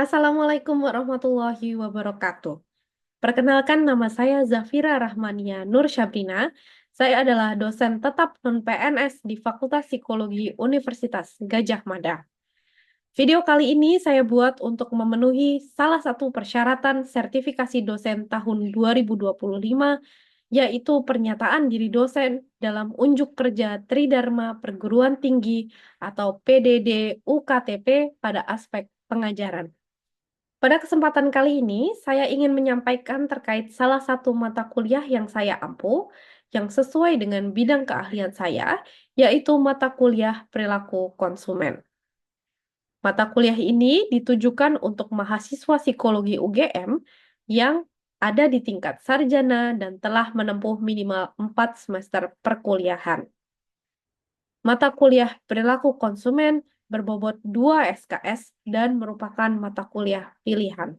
Assalamualaikum warahmatullahi wabarakatuh. Perkenalkan nama saya Zafira Rahmania Nur Syabrina. Saya adalah dosen tetap non-PNS di Fakultas Psikologi Universitas Gadjah Mada. Video kali ini saya buat untuk memenuhi salah satu persyaratan sertifikasi dosen tahun 2025, yaitu pernyataan diri dosen dalam unjuk kerja Tridharma Perguruan Tinggi atau PDD UKTP pada aspek pengajaran. Pada kesempatan kali ini, saya ingin menyampaikan terkait salah satu mata kuliah yang saya ampu, yang sesuai dengan bidang keahlian saya, yaitu mata kuliah perilaku konsumen. Mata kuliah ini ditujukan untuk mahasiswa psikologi UGM yang ada di tingkat sarjana dan telah menempuh minimal 4 semester perkuliahan. Mata kuliah perilaku konsumen berbobot 2 SKS dan merupakan mata kuliah pilihan.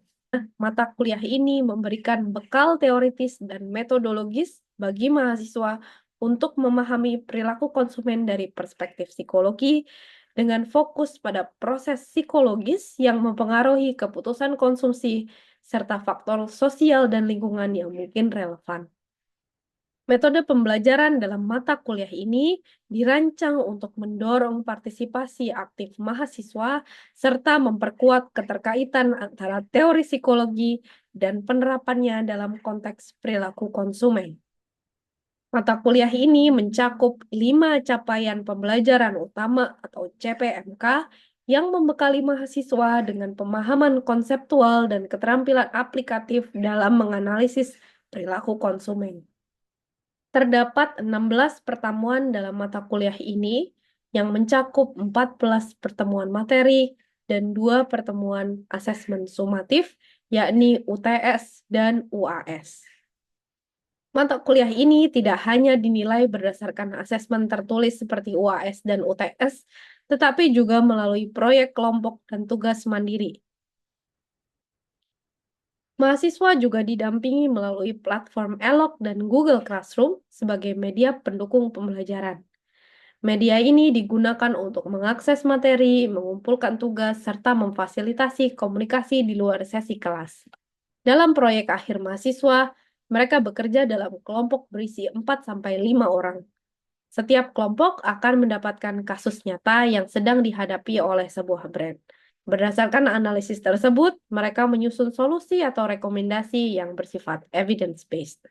Mata kuliah ini memberikan bekal teoritis dan metodologis bagi mahasiswa untuk memahami perilaku konsumen dari perspektif psikologi dengan fokus pada proses psikologis yang mempengaruhi keputusan konsumsi serta faktor sosial dan lingkungan yang mungkin relevan. Metode pembelajaran dalam mata kuliah ini dirancang untuk mendorong partisipasi aktif mahasiswa serta memperkuat keterkaitan antara teori psikologi dan penerapannya dalam konteks perilaku konsumen. Mata kuliah ini mencakup 5 capaian pembelajaran utama atau CPMK yang membekali mahasiswa dengan pemahaman konseptual dan keterampilan aplikatif dalam menganalisis perilaku konsumen. Terdapat 16 pertemuan dalam mata kuliah ini yang mencakup 14 pertemuan materi dan 2 pertemuan asesmen sumatif, yakni UTS dan UAS. Mata kuliah ini tidak hanya dinilai berdasarkan asesmen tertulis seperti UAS dan UTS, tetapi juga melalui proyek kelompok dan tugas mandiri. Mahasiswa juga didampingi melalui platform Elok dan Google Classroom sebagai media pendukung pembelajaran. Media ini digunakan untuk mengakses materi, mengumpulkan tugas, serta memfasilitasi komunikasi di luar sesi kelas. Dalam proyek akhir mahasiswa, mereka bekerja dalam kelompok berisi 4-5 orang. Setiap kelompok akan mendapatkan kasus nyata yang sedang dihadapi oleh sebuah brand. Berdasarkan analisis tersebut, mereka menyusun solusi atau rekomendasi yang bersifat evidence-based.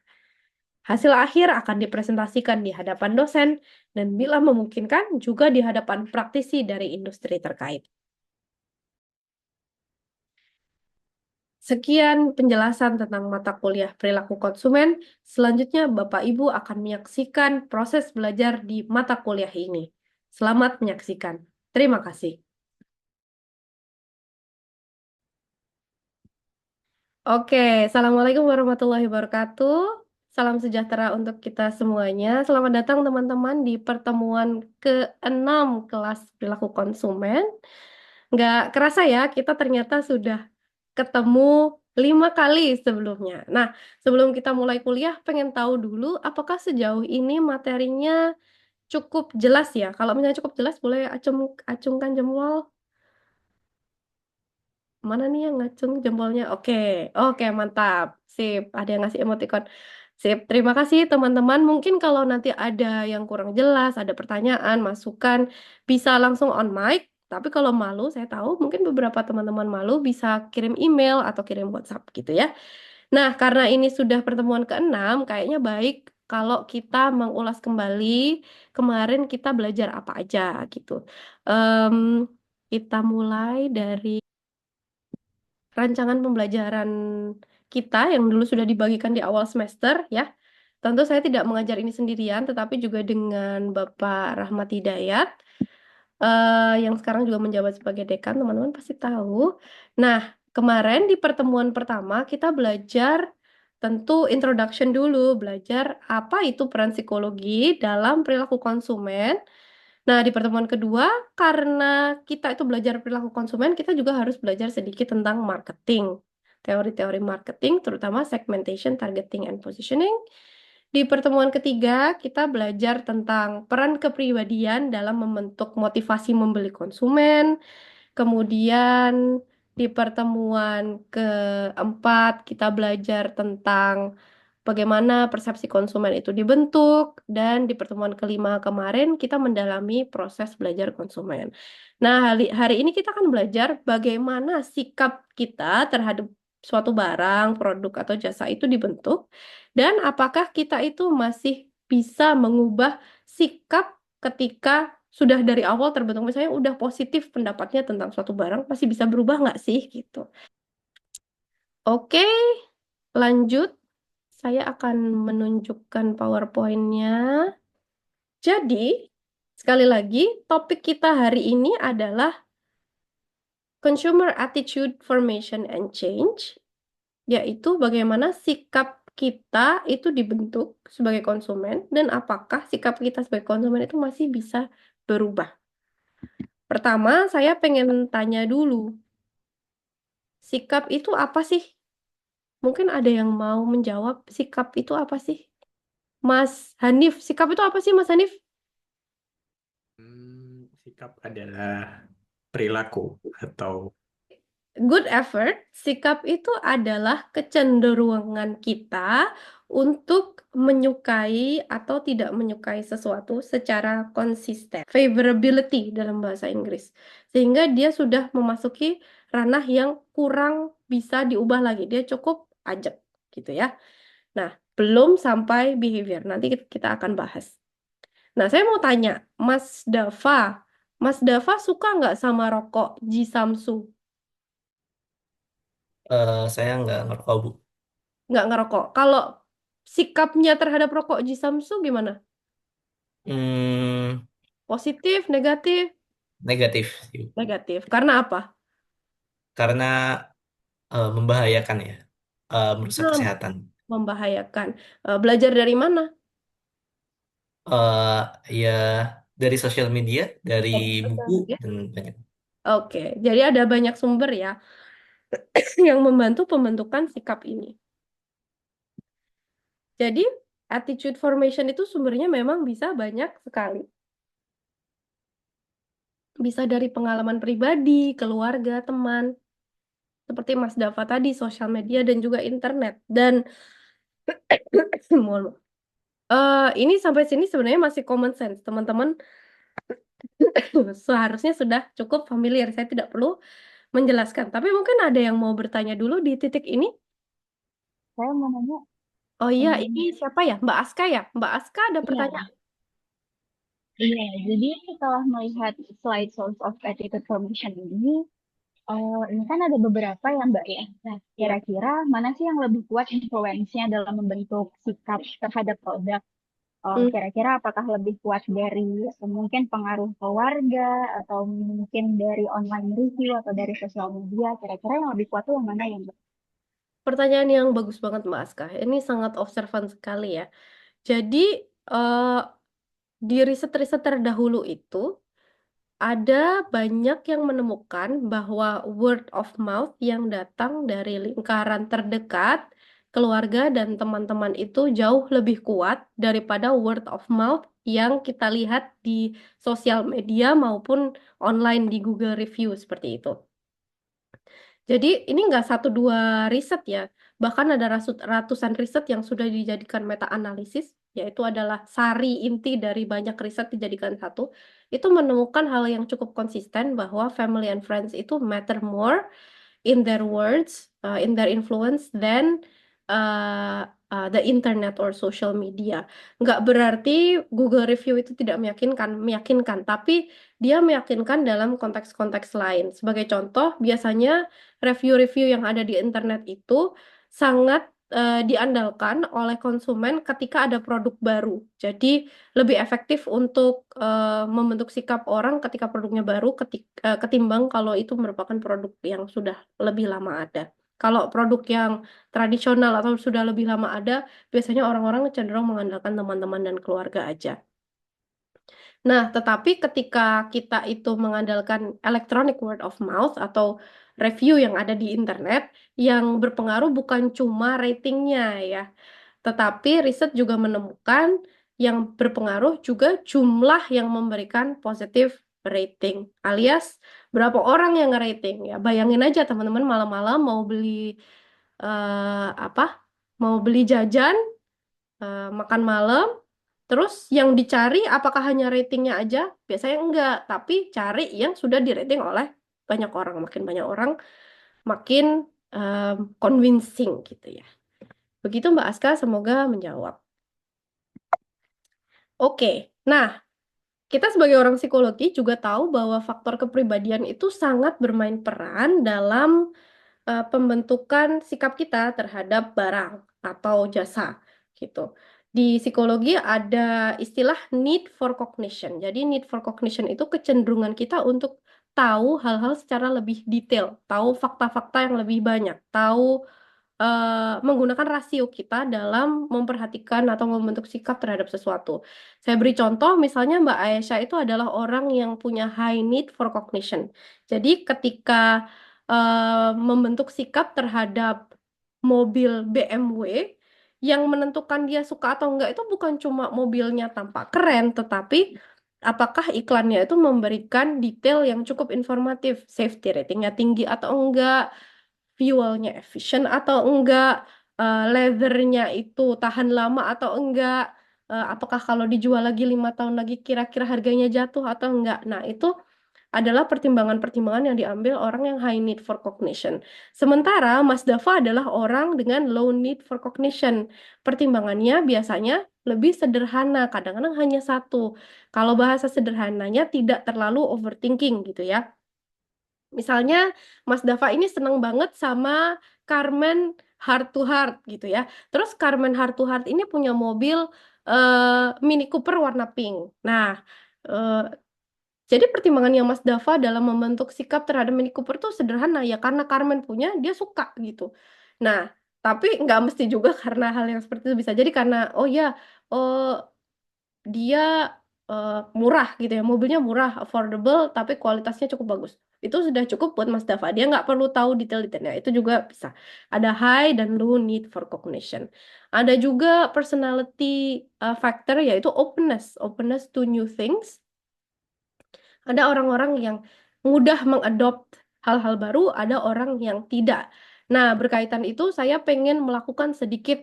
Hasil akhir akan dipresentasikan di hadapan dosen dan bila memungkinkan juga di hadapan praktisi dari industri terkait. Sekian penjelasan tentang mata kuliah perilaku konsumen. Selanjutnya, Bapak Ibu akan menyaksikan proses belajar di mata kuliah ini. Selamat menyaksikan. Terima kasih. Oke, Assalamualaikum warahmatullahi wabarakatuh. Salam sejahtera untuk kita semuanya. Selamat datang teman-teman di pertemuan ke-6 kelas perilaku konsumen. Nggak kerasa ya, kita ternyata sudah ketemu 5 kali sebelumnya. Nah, sebelum kita mulai kuliah, pengen tahu dulu apakah sejauh ini materinya cukup jelas ya? Kalau misalnya cukup jelas, boleh acungkan jempol. Mana nih yang ngacung jempolnya? Oke, oke, mantap. Sip, ada yang ngasih emoticon. Sip, terima kasih teman-teman. Mungkin kalau nanti ada yang kurang jelas, ada pertanyaan, masukan, bisa langsung on mic. Tapi kalau malu, saya tahu mungkin beberapa teman-teman malu bisa kirim email atau kirim WhatsApp gitu ya. Nah, karena ini sudah pertemuan ke-6, kayaknya baik kalau kita mengulas kembali kemarin kita belajar apa aja gitu. Em, kita mulai dari rancangan pembelajaran kita yang dulu sudah dibagikan di awal semester ya. Tentu saya tidak mengajar ini sendirian, tetapi juga dengan Bapak Rahmat Hidayat, yang sekarang juga menjabat sebagai dekan, teman-teman pasti tahu. Nah, kemarin di pertemuan pertama kita belajar tentu introduction dulu, belajar apa itu peran psikologi dalam perilaku konsumen. Nah, di pertemuan kedua, karena kita itu belajar perilaku konsumen, kita juga harus belajar sedikit tentang marketing. Teori-teori marketing, terutama segmentation, targeting, and positioning. Di pertemuan ketiga, kita belajar tentang peran kepribadian dalam membentuk motivasi membeli konsumen. Kemudian Di pertemuan keempat, kita belajar tentang bagaimana persepsi konsumen itu dibentuk, dan di pertemuan kelima kemarin kita mendalami proses belajar konsumen. Nah, hari ini kita akan belajar bagaimana sikap kita terhadap suatu barang, produk, atau jasa itu dibentuk, dan apakah kita itu masih bisa mengubah sikap ketika sudah dari awal terbentuk. Misalnya udah positif pendapatnya tentang suatu barang, masih bisa berubah nggak sih gitu. Oke, lanjut. Saya akan menunjukkan PowerPoint-nya. Jadi, sekali lagi, topik kita hari ini adalah Consumer Attitude Formation and Change, yaitu bagaimana sikap kita itu dibentuk sebagai konsumen dan apakah sikap kita sebagai konsumen itu masih bisa berubah. Pertama, saya pengen tanya dulu, sikap itu apa sih? Mungkin ada yang mau menjawab, sikap itu apa sih? Mas Hanif, sikap itu apa sih, Mas Hanif? Sikap adalah perilaku atau Good effort, sikap itu adalah kecenderungan kita untuk menyukai atau tidak menyukai sesuatu secara konsisten. Favorability dalam bahasa Inggris. Sehingga dia sudah memasuki ranah yang kurang bisa diubah lagi. Dia cukup ajak gitu ya. Nah, belum sampai behavior. Nanti kita akan bahas. Nah, saya mau tanya, Mas Dava. Mas Dava suka nggak sama rokok Jisamsu? Saya nggak ngerokok, Bu. Nggak ngerokok. Kalau sikapnya terhadap rokok Jisamsu gimana? Hmm, Positif, negatif? Negatif sih, Bu. Negatif. Karena apa? Karena membahayakan ya, merusak Nah, kesehatan. membahayakan. Belajar dari mana? Eh Ya dari sosial media, dari Dari sosial buku media. dan banyak. Oke, jadi ada banyak sumber ya yang membantu pembentukan sikap ini. Jadi, attitude formation itu sumbernya memang bisa banyak sekali. Bisa dari pengalaman pribadi, keluarga, teman, seperti Mas Dava tadi, sosial media, dan juga internet. Dan mohon maaf. Ini sampai sini sebenarnya masih common sense. Teman-teman seharusnya sudah cukup familiar. Saya tidak perlu menjelaskan. Tapi mungkin ada yang mau bertanya dulu di titik ini. Saya mau nanya, Oh iya, em, ini siapa ya? Mbak Aska ya? Mbak Aska ada iya, pertanyaan? iya. Jadi setelah melihat slide source of attitude formation ini kan ada beberapa ya Mbak ya. Nah, Ya. kira-kira mana sih yang lebih kuat influence-nya dalam membentuk sikap terhadap produk? Hmm, Kira-kira apakah lebih kuat dari mungkin pengaruh keluarga atau mungkin dari online review atau dari sosial media? Kira-kira yang lebih kuat tuh yang mana ya Mbak? pertanyaan yang bagus banget Mbak Aska. Ini sangat observan sekali ya. Jadi eh, di riset-riset terdahulu itu ada banyak yang menemukan bahwa word of mouth yang datang dari lingkaran terdekat, keluarga dan teman-teman itu jauh lebih kuat daripada word of mouth yang kita lihat di sosial media maupun online di Google Review seperti itu. Jadi ini nggak satu dua riset ya, bahkan ada ratusan riset yang sudah dijadikan meta-analisis, yaitu adalah sari inti dari banyak riset dijadikan satu, itu menemukan hal yang cukup konsisten bahwa family and friends itu matter more in their words, in their influence than the internet or social media. Nggak berarti Google Review itu tidak meyakinkan, tapi dia meyakinkan dalam konteks-konteks lain. Sebagai contoh, biasanya review-review yang ada di internet itu sangat diandalkan oleh konsumen ketika ada produk baru. Jadi lebih efektif untuk membentuk sikap orang ketika produknya baru ketimbang kalau itu merupakan produk yang sudah lebih lama ada. Kalau produk yang tradisional atau sudah lebih lama ada, biasanya orang-orang cenderung mengandalkan teman-teman dan keluarga aja. Nah, tetapi ketika kita itu mengandalkan electronic word of mouth atau review yang ada di internet, yang berpengaruh bukan cuma ratingnya ya, tetapi riset juga menemukan yang berpengaruh juga jumlah yang memberikan positive rating, alias berapa orang yang nge-rating ya. Bayangin aja teman-teman malam-malam mau beli apa? Mau beli jajan, makan malam, terus yang dicari apakah hanya ratingnya aja? Biasanya enggak, tapi cari yang sudah di-rating oleh banyak orang. Makin banyak orang, makin convincing gitu ya. Begitu Mbak Aska, semoga menjawab. Oke, nah kita sebagai orang psikologi juga tahu bahwa faktor kepribadian itu sangat bermain peran dalam pembentukan sikap kita terhadap barang atau jasa gitu. Di psikologi ada istilah need for cognition. Jadi need for cognition itu kecenderungan kita untuk tahu hal-hal secara lebih detail, tahu fakta-fakta yang lebih banyak, tahu menggunakan rasio kita dalam memperhatikan atau membentuk sikap terhadap sesuatu. Saya beri contoh, misalnya Mbak Aisyah itu adalah orang yang punya high need for cognition. Jadi ketika membentuk sikap terhadap mobil BMW, yang menentukan dia suka atau enggak itu bukan cuma mobilnya tampak keren, tetapi apakah iklannya itu memberikan detail yang cukup informatif, safety ratingnya tinggi atau enggak, fuelnya efisien atau enggak, leathernya itu tahan lama atau enggak, apakah kalau dijual lagi 5 tahun lagi kira-kira harganya jatuh atau enggak. Nah, itu adalah pertimbangan-pertimbangan yang diambil orang yang high need for cognition. Sementara Mas Dava adalah orang dengan low need for cognition. Pertimbangannya biasanya lebih sederhana, kadang-kadang hanya satu. Kalau bahasa sederhananya tidak terlalu overthinking gitu ya. Misalnya Mas Dava ini seneng banget sama Carmen Heart to Heart gitu ya. Terus Carmen Heart to Heart ini punya mobil Mini Cooper warna pink. Nah, eh, jadi pertimbangannya Mas Dava dalam membentuk sikap terhadap Mini Cooper tuh sederhana ya karena Carmen punya dia suka gitu. Nah, tapi nggak mesti juga karena hal yang seperti itu bisa jadi karena oh ya, oh dia eh, murah gitu ya, mobilnya murah, affordable, tapi kualitasnya cukup bagus. Itu sudah cukup buat Mas Dava. Dia nggak perlu tahu detail-detailnya. Itu juga bisa. Ada high dan low need for cognition. Ada juga personality factor yaitu openness, openness to new things. Ada orang-orang yang mudah mengadopt hal-hal baru, ada orang yang tidak. Nah, berkaitan itu saya pengen melakukan sedikit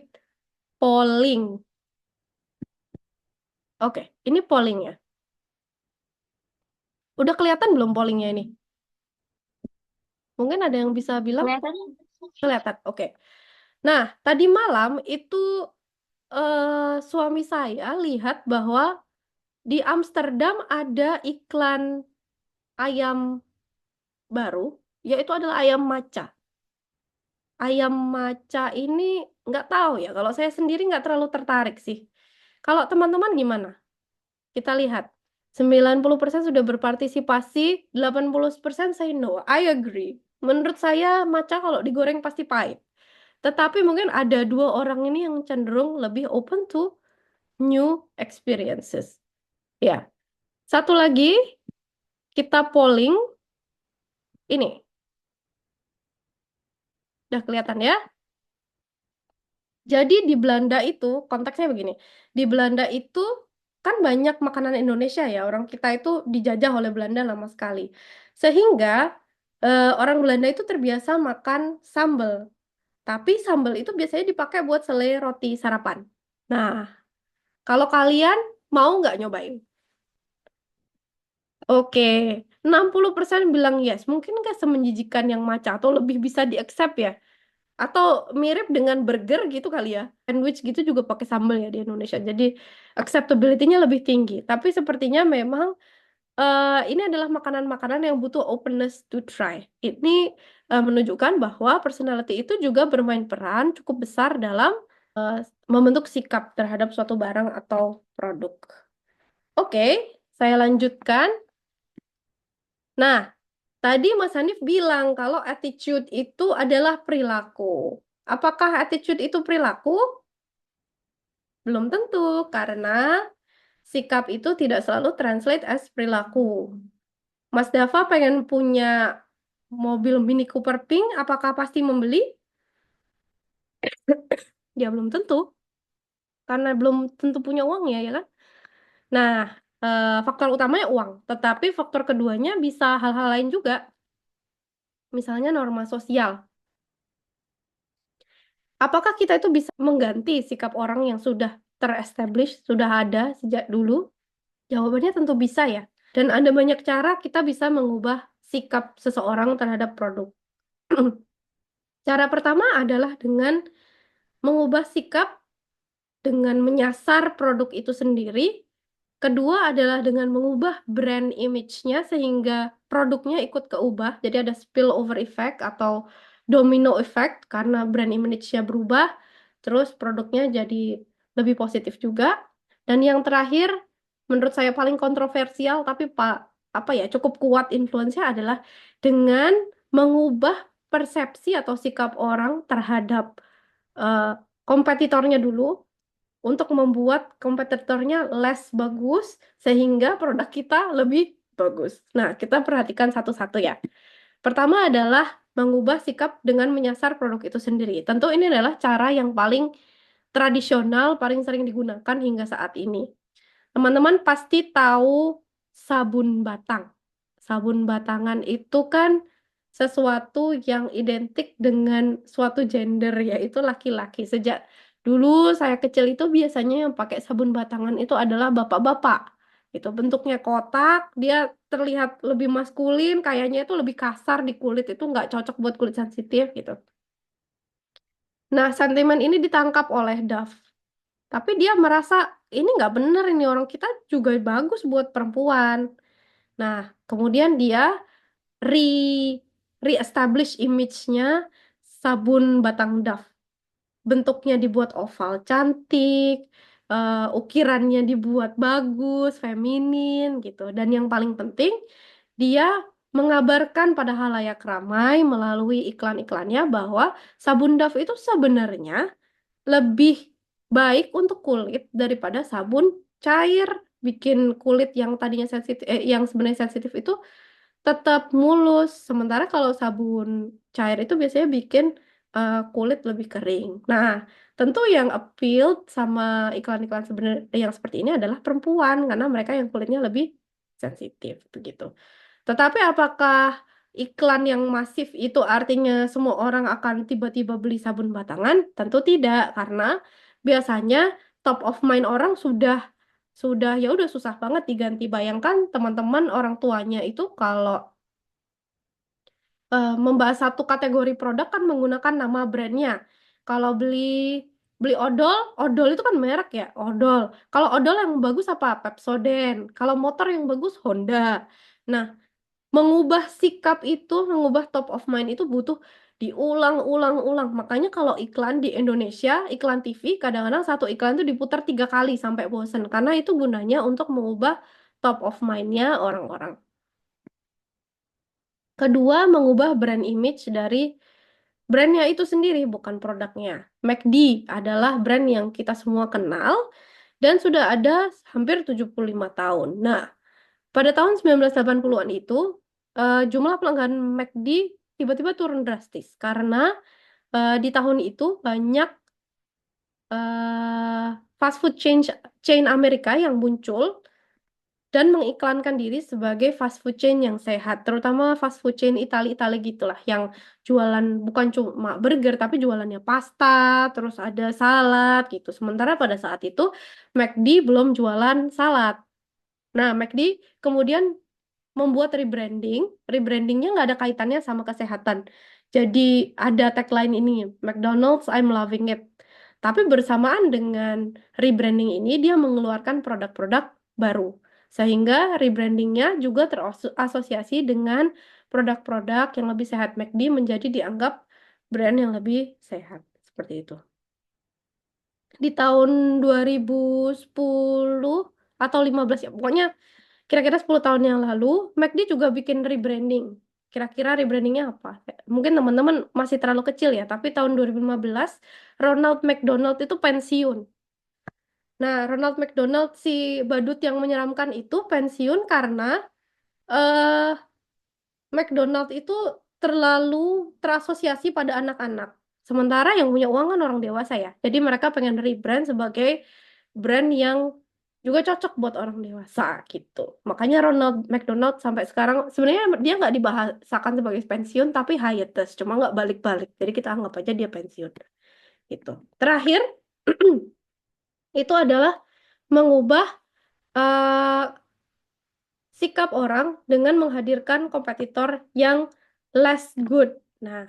polling. Oke, ini pollingnya. Udah kelihatan belum pollingnya ini? Mungkin ada yang bisa bilang Kelihatannya kelihatan. Oke. Nah, tadi malam itu suami saya lihat bahwa di Amsterdam ada iklan ayam baru, yaitu adalah ayam maca. Ayam maca ini nggak tahu ya. Kalau saya sendiri nggak terlalu tertarik sih. Kalau teman-teman gimana? Kita lihat. 90% sudah berpartisipasi, 80% say no. I agree. Menurut saya maca kalau digoreng pasti pahit. Tetapi mungkin ada dua orang ini yang cenderung lebih open to new experiences. Ya, satu lagi kita polling ini. Udah kelihatan ya? Jadi di Belanda itu konteksnya begini. Di Belanda itu kan banyak makanan Indonesia ya. Orang kita itu dijajah oleh Belanda lama sekali. Sehingga orang Belanda itu terbiasa makan sambal. Tapi sambal itu biasanya dipakai buat selai roti sarapan. Nah, kalau kalian mau nggak nyobain? Oke, 60% bilang yes. Mungkin nggak semenjijikan yang maca atau lebih bisa di-accept ya. Atau mirip dengan burger gitu kali ya. Sandwich gitu juga pakai sambal ya di Indonesia. Jadi acceptability-nya lebih tinggi. Tapi sepertinya memang ini adalah makanan-makanan yang butuh openness to try. Ini menunjukkan bahwa personality itu juga bermain peran cukup besar dalam eh, membentuk sikap terhadap suatu barang atau produk. Oke, saya lanjutkan. Nah, tadi Mas Hanif bilang kalau attitude itu adalah perilaku. Apakah attitude itu perilaku? Belum tentu, karena sikap itu tidak selalu translate as perilaku. Mas Dava pengen punya mobil Mini Cooper Pink, apakah pasti membeli? Ya belum tentu, karena belum tentu punya uangnya, ya kan? Nah, Faktor utamanya uang, tetapi faktor keduanya bisa hal-hal lain juga, misalnya norma sosial. Apakah kita itu bisa mengganti sikap orang yang sudah terestablish, sudah ada sejak dulu? Jawabannya tentu bisa ya. Dan ada banyak cara kita bisa mengubah sikap seseorang terhadap produk. Cara pertama adalah dengan mengubah sikap dengan menyasar produk itu sendiri. Kedua adalah dengan mengubah brand image-nya sehingga produknya ikut keubah. Jadi ada spillover effect atau domino effect karena brand image-nya berubah, terus produknya jadi lebih positif juga. Dan yang terakhir, menurut saya paling kontroversial tapi apa ya cukup kuat influence-nya adalah dengan mengubah persepsi atau sikap orang terhadap eh, kompetitornya dulu untuk membuat kompetitornya less bagus sehingga produk kita lebih bagus. Nah, kita perhatikan satu-satu ya. Pertama adalah mengubah sikap dengan menyasar produk itu sendiri. Tentu ini adalah cara yang paling tradisional, paling sering digunakan hingga saat ini. Teman-teman pasti tahu sabun batang. Sabun batangan itu kan sesuatu yang identik dengan suatu gender, yaitu laki-laki. Sejak dulu saya kecil itu biasanya yang pakai sabun batangan itu adalah bapak-bapak. Itu bentuknya kotak, dia terlihat lebih maskulin, kayaknya itu lebih kasar di kulit, itu nggak cocok buat kulit sensitif gitu. Nah, sentimen ini ditangkap oleh Dove. Tapi dia merasa ini nggak bener, ini orang kita juga bagus buat perempuan. Nah, kemudian dia re re-establish image-nya sabun batang Dove. Bentuknya dibuat oval cantik, ukirannya dibuat bagus, feminin gitu. Dan yang paling penting, dia mengabarkan pada halayak ramai melalui iklan-iklannya bahwa sabun Dove itu sebenarnya lebih baik untuk kulit daripada sabun cair, bikin kulit yang tadinya sensitif, yang sebenarnya sensitif itu tetap mulus. Sementara kalau sabun cair itu biasanya bikin kulit lebih kering. Nah, tentu yang appeal sama iklan-iklan sebenarnya yang seperti ini adalah perempuan karena mereka yang kulitnya lebih sensitif begitu. Tetapi apakah iklan yang masif itu artinya semua orang akan tiba-tiba beli sabun batangan? Tentu tidak, karena biasanya top of mind orang sudah ya udah susah banget diganti. Bayangkan teman-teman orang tuanya itu kalau membahas satu kategori produk kan menggunakan nama brandnya. Kalau beli beli odol, odol itu kan merek ya, odol. Kalau odol yang bagus apa? Pepsodent. Kalau motor yang bagus Honda. Nah, mengubah sikap itu, mengubah top of mind itu butuh diulang-ulang-ulang. Makanya kalau iklan di Indonesia, iklan TV, kadang-kadang satu iklan itu diputar 3 kali sampai bosen. Karena itu gunanya untuk mengubah top of mind-nya orang-orang. Kedua, mengubah brand image dari brandnya itu sendiri, bukan produknya. McD adalah brand yang kita semua kenal dan sudah ada hampir 75 tahun. Nah, pada tahun 1980-an itu, jumlah pelanggan McD tiba-tiba turun drastis karena di tahun itu banyak fast food chain Amerika yang muncul dan mengiklankan diri sebagai fast food chain yang sehat, terutama fast food chain Itali-Itali gitulah, yang jualan bukan cuma burger tapi jualannya pasta, terus ada salad gitu. Sementara pada saat itu McD belum jualan salad. Nah, McD kemudian membuat rebranding, rebrandingnya nggak ada kaitannya sama kesehatan. Jadi ada tagline ini, McDonald's, I'm loving it. Tapi bersamaan dengan rebranding ini, dia mengeluarkan produk-produk baru. Sehingga rebrandingnya juga terasosiasi dengan produk-produk yang lebih sehat. McD menjadi dianggap brand yang lebih sehat. Seperti itu. Di tahun 2010 atau 15 ya, pokoknya kira-kira 10 tahun yang lalu, McD juga bikin rebranding. Kira-kira rebrandingnya apa? Mungkin teman-teman masih terlalu kecil ya, tapi tahun 2015, Ronald McDonald itu pensiun. Nah, Ronald McDonald si badut yang menyeramkan itu pensiun karena eh McDonald itu terlalu terasosiasi pada anak-anak. Sementara yang punya uang kan orang dewasa ya. Jadi mereka pengen rebrand sebagai brand yang juga cocok buat orang dewasa gitu. Makanya Ronald McDonald sampai sekarang sebenarnya dia nggak dibahasakan sebagai pensiun tapi hiatus, cuma nggak balik-balik. Jadi kita anggap aja dia pensiun gitu. Terakhir itu adalah mengubah eh, sikap orang dengan menghadirkan kompetitor yang less good. Nah,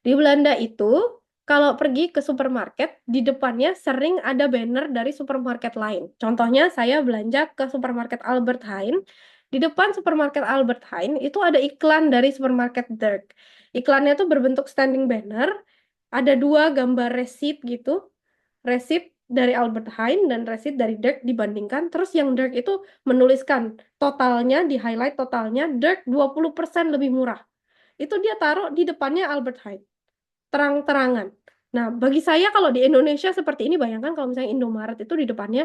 di Belanda itu kalau pergi ke supermarket, di depannya sering ada banner dari supermarket lain. Contohnya saya belanja ke supermarket Albert Heijn. Di depan supermarket Albert Heijn itu ada iklan dari supermarket Dirk. Iklannya tuh berbentuk standing banner, ada dua gambar receipt gitu, receipt dari Albert Heijn dan receipt dari Dirk dibandingkan. Terus yang Dirk itu menuliskan totalnya, di highlight totalnya, Dirk 20% lebih murah. Itu dia taruh di depannya Albert Heijn terang-terangan. Nah, bagi saya kalau di Indonesia seperti ini, bayangkan kalau misalnya Indomaret itu di depannya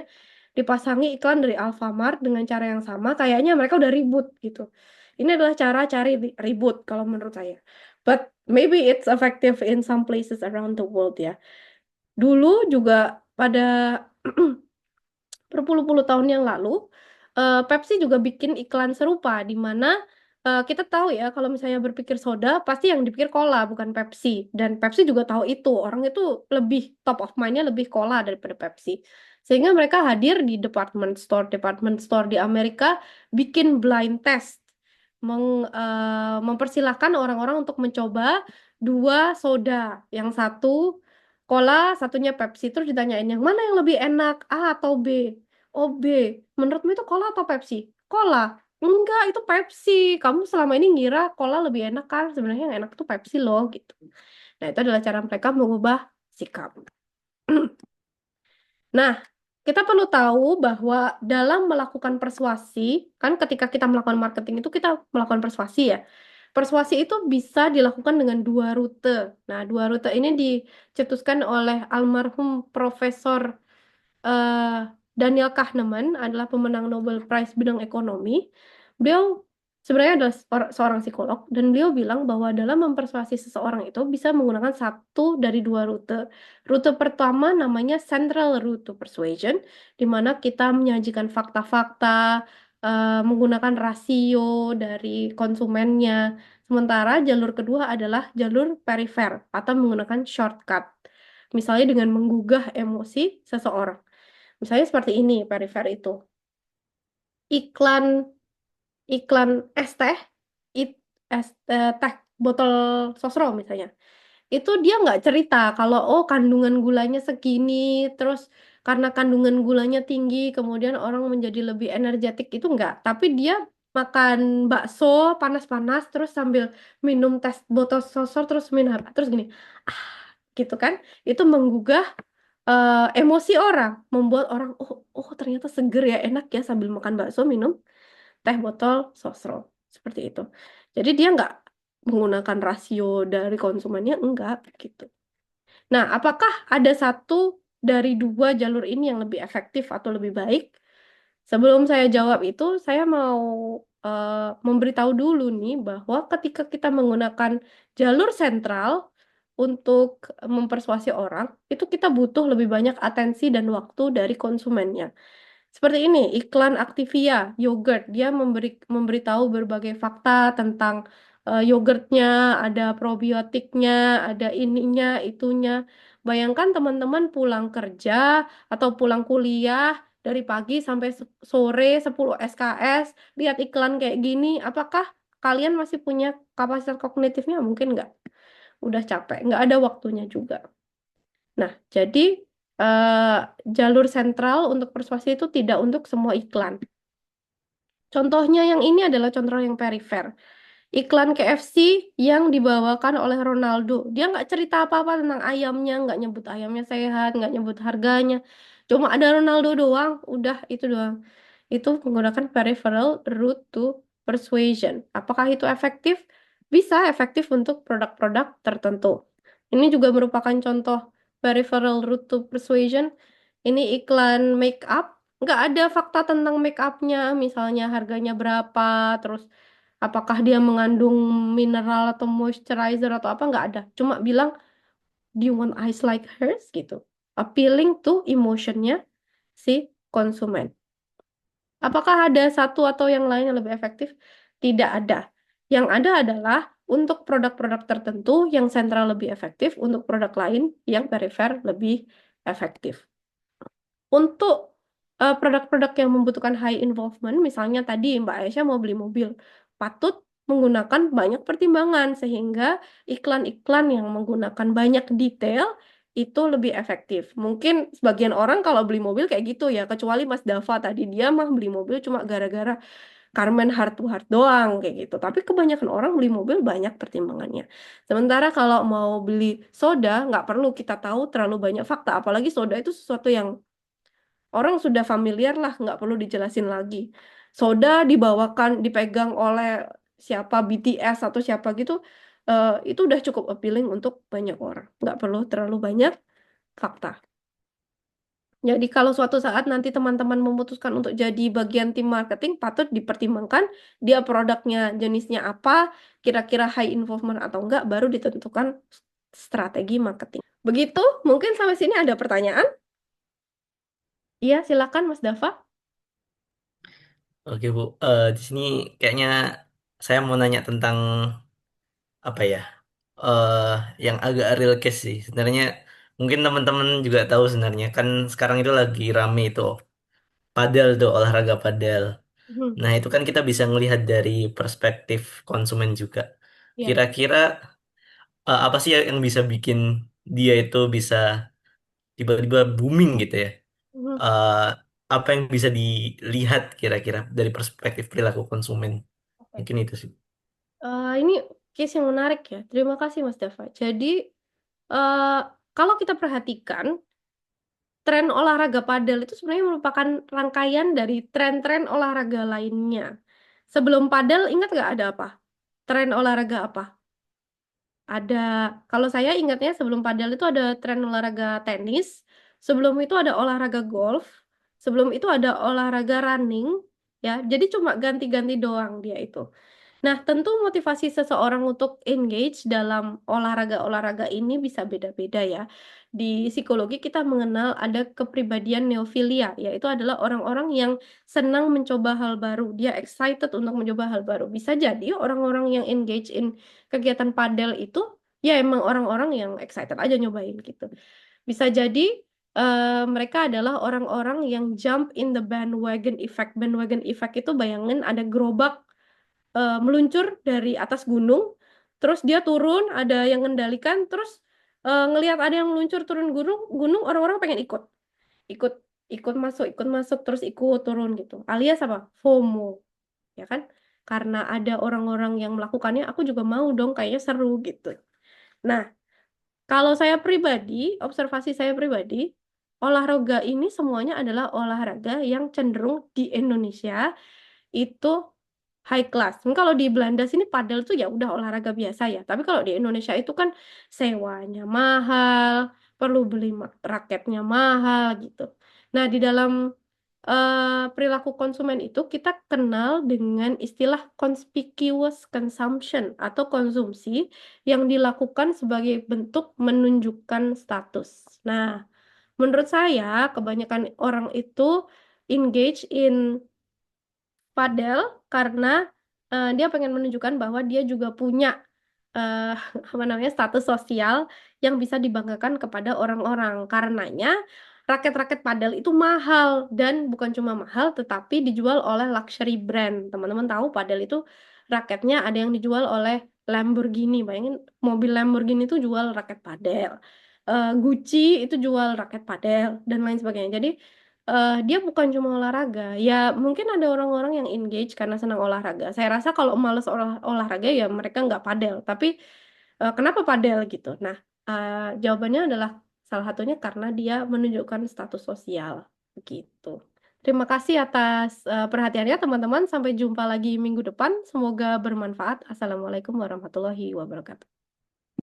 dipasangi iklan dari Alfamart dengan cara yang sama, kayaknya mereka udah ribut gitu. Ini adalah cara cari ribut kalau menurut saya. But maybe it's effective in some places around the world ya. Dulu juga pada berpuluh-puluh tahun yang lalu, Pepsi juga bikin iklan serupa di mana kita tahu ya kalau misalnya berpikir soda pasti yang dipikir cola bukan Pepsi, dan Pepsi juga tahu itu orang itu lebih top of mind-nya lebih cola daripada Pepsi, sehingga mereka hadir di department store di Amerika bikin blind test, mempersilahkan orang-orang untuk mencoba dua soda, yang satu cola, satunya Pepsi. Terus ditanyain yang mana yang lebih enak, A atau B? Oh B. Menurutmu itu cola atau Pepsi? Cola. Enggak, itu Pepsi. Kamu selama ini ngira cola lebih enak kan? Sebenarnya yang enak itu Pepsi loh gitu. Nah, itu adalah cara mereka mengubah sikap. Nah, kita perlu tahu bahwa dalam melakukan persuasi, kan ketika kita melakukan marketing itu kita melakukan persuasi ya. Persuasi itu bisa dilakukan dengan dua rute. Nah, dua rute ini dicetuskan oleh almarhum Profesor eh, Daniel Kahneman, adalah pemenang Nobel Prize bidang ekonomi. Beliau sebenarnya adalah seorang psikolog dan beliau bilang bahwa dalam mempersuasi seseorang itu bisa menggunakan satu dari dua rute. Rute pertama namanya central route to persuasion, di mana kita menyajikan fakta-fakta, menggunakan rasio dari konsumennya. Sementara jalur kedua adalah jalur perifer atau menggunakan shortcut. Misalnya dengan menggugah emosi seseorang. Misalnya seperti ini, perifer itu. Iklan iklan es teh, teh botol sosro misalnya. Itu dia nggak cerita kalau oh kandungan gulanya segini, terus karena kandungan gulanya tinggi, kemudian orang menjadi lebih energetik, itu nggak. Tapi dia makan bakso panas-panas, terus sambil minum teh botol sosro, terus minum apa? Terus gini, ah, gitu kan? Itu menggugah emosi orang, membuat orang oh ternyata seger ya, enak ya sambil makan bakso minum teh botol sosro seperti itu. Jadi dia nggak menggunakan rasio dari konsumennya, enggak gitu. Nah, apakah ada satu dari dua jalur ini yang lebih efektif atau lebih baik? Sebelum saya jawab itu, saya mau memberitahu dulu nih bahwa ketika kita menggunakan jalur sentral untuk mempersuasi orang, itu kita butuh lebih banyak atensi dan waktu dari konsumennya. Seperti ini, iklan Activia yogurt, dia memberitahu berbagai fakta tentang yogurtnya, ada probiotiknya, ada ininya, itunya. Bayangkan teman-teman pulang kerja atau pulang kuliah dari pagi sampai sore 10 SKS, lihat iklan kayak gini, apakah kalian masih punya kapasitas kognitifnya? Mungkin nggak. Udah capek, nggak ada waktunya juga. Nah, jadi eh, jalur sentral untuk persuasi itu tidak untuk semua iklan. Contohnya yang ini adalah contoh yang perifer. Iklan KFC yang dibawakan oleh Ronaldo. Dia nggak cerita apa-apa tentang ayamnya, nggak nyebut ayamnya sehat, nggak nyebut harganya. Cuma ada Ronaldo doang, udah itu doang. Itu menggunakan peripheral route to persuasion. Apakah itu efektif? Bisa efektif untuk produk-produk tertentu. Ini juga merupakan contoh peripheral route to persuasion. Ini iklan make up. Nggak ada fakta tentang make upnya, misalnya harganya berapa, terus apakah dia mengandung mineral atau moisturizer atau apa, nggak ada. Cuma bilang, do you want eyes like hers? Gitu. Appealing to emotionnya si konsumen. Apakah ada satu atau yang lain yang lebih efektif? Tidak ada. Yang ada adalah untuk produk-produk tertentu yang sentral lebih efektif, untuk produk lain yang perifer lebih efektif. Untuk produk-produk yang membutuhkan high involvement, misalnya tadi Mbak Aisyah mau beli mobil, patut menggunakan banyak pertimbangan sehingga iklan-iklan yang menggunakan banyak detail itu lebih efektif. Mungkin sebagian orang kalau beli mobil kayak gitu ya, kecuali Mas Dava tadi dia mah beli mobil cuma gara-gara Carmen heart to heart doang kayak gitu. Tapi kebanyakan orang beli mobil banyak pertimbangannya. Sementara kalau mau beli soda nggak perlu kita tahu terlalu banyak fakta, apalagi soda itu sesuatu yang orang sudah familiar lah, nggak perlu dijelasin lagi. Soda dibawakan, dipegang oleh siapa BTS atau siapa gitu, itu udah cukup appealing untuk banyak orang. Nggak perlu terlalu banyak fakta. Jadi kalau suatu saat nanti teman-teman memutuskan untuk jadi bagian tim marketing, patut dipertimbangkan dia produknya jenisnya apa, kira-kira high involvement atau enggak, baru ditentukan strategi marketing. Begitu, mungkin sampai sini ada pertanyaan? Iya, silakan Mas Dava. Oke Bu, di sini kayaknya saya mau nanya tentang apa ya, eh yang agak real case sih. Sebenarnya mungkin teman-teman juga tahu sebenarnya kan sekarang itu lagi rame itu padel tuh, olahraga padel. Hmm, Nah itu kan kita bisa ngelihat dari perspektif konsumen juga. ya. Kira-kira apa sih yang bisa bikin dia itu bisa tiba-tiba booming gitu ya? Hmm, Eh, apa yang bisa dilihat kira-kira dari perspektif perilaku konsumen? oke. Mungkin itu sih. Ini case yang menarik ya. Terima kasih Mas Dava. Jadi eh, kalau kita perhatikan tren olahraga padel itu sebenarnya merupakan rangkaian dari tren-tren olahraga lainnya. Sebelum padel ingat nggak ada apa? Tren olahraga apa? Ada, kalau saya ingatnya sebelum padel itu ada tren olahraga tenis, sebelum itu ada olahraga golf, sebelum itu ada olahraga running, ya. Jadi cuma ganti-ganti doang dia itu. Nah, tentu motivasi seseorang untuk engage dalam olahraga-olahraga ini bisa beda-beda ya. Di psikologi kita mengenal ada kepribadian neofilia, yaitu adalah orang-orang yang senang mencoba hal baru. Dia excited untuk mencoba hal baru. Bisa jadi orang-orang yang engage in kegiatan padel itu ya emang orang-orang yang excited aja nyobain gitu. Bisa jadi mereka adalah orang-orang yang jump in the bandwagon effect. Bandwagon effect itu bayangin ada gerobak meluncur dari atas gunung, terus dia turun, ada yang mengendalikan, terus ngelihat ada yang meluncur turun gunung, orang-orang pengen ikut, ikut, ikut masuk, terus ikut turun gitu. Alias apa? FOMO, ya kan? Karena ada orang-orang yang melakukannya, aku juga mau dong, kayaknya seru gitu. Nah, kalau saya pribadi, observasi saya pribadi, olahraga ini semuanya adalah olahraga yang cenderung di Indonesia itu high class. Kalau di Belanda sini padel tuh ya udah olahraga biasa ya. Tapi kalau di Indonesia itu kan sewanya mahal, perlu beli raketnya mahal gitu. Nah, di dalam perilaku konsumen itu kita kenal dengan istilah conspicuous consumption atau konsumsi yang dilakukan sebagai bentuk menunjukkan status. Nah, menurut saya kebanyakan orang itu engage in padel karena dia pengen menunjukkan bahwa dia juga punya eh, apa namanya status sosial yang bisa dibanggakan kepada orang-orang. Karenanya raket-raket padel itu mahal dan bukan cuma mahal tetapi dijual oleh luxury brand. Teman-teman tahu padel itu raketnya ada yang dijual oleh Lamborghini. Bayangin mobil Lamborghini itu jual raket padel. Gucci itu jual raket padel dan lain sebagainya. Jadi dia bukan cuma olahraga. Ya, mungkin ada orang-orang yang engage karena senang olahraga. Saya rasa kalau males olahraga ya mereka nggak padel. Tapi kenapa padel gitu? Nah, jawabannya adalah salah satunya karena dia menunjukkan status sosial gitu. Terima kasih atas perhatiannya teman-teman. Sampai jumpa lagi minggu depan. Semoga bermanfaat. Assalamualaikum warahmatullahi wabarakatuh.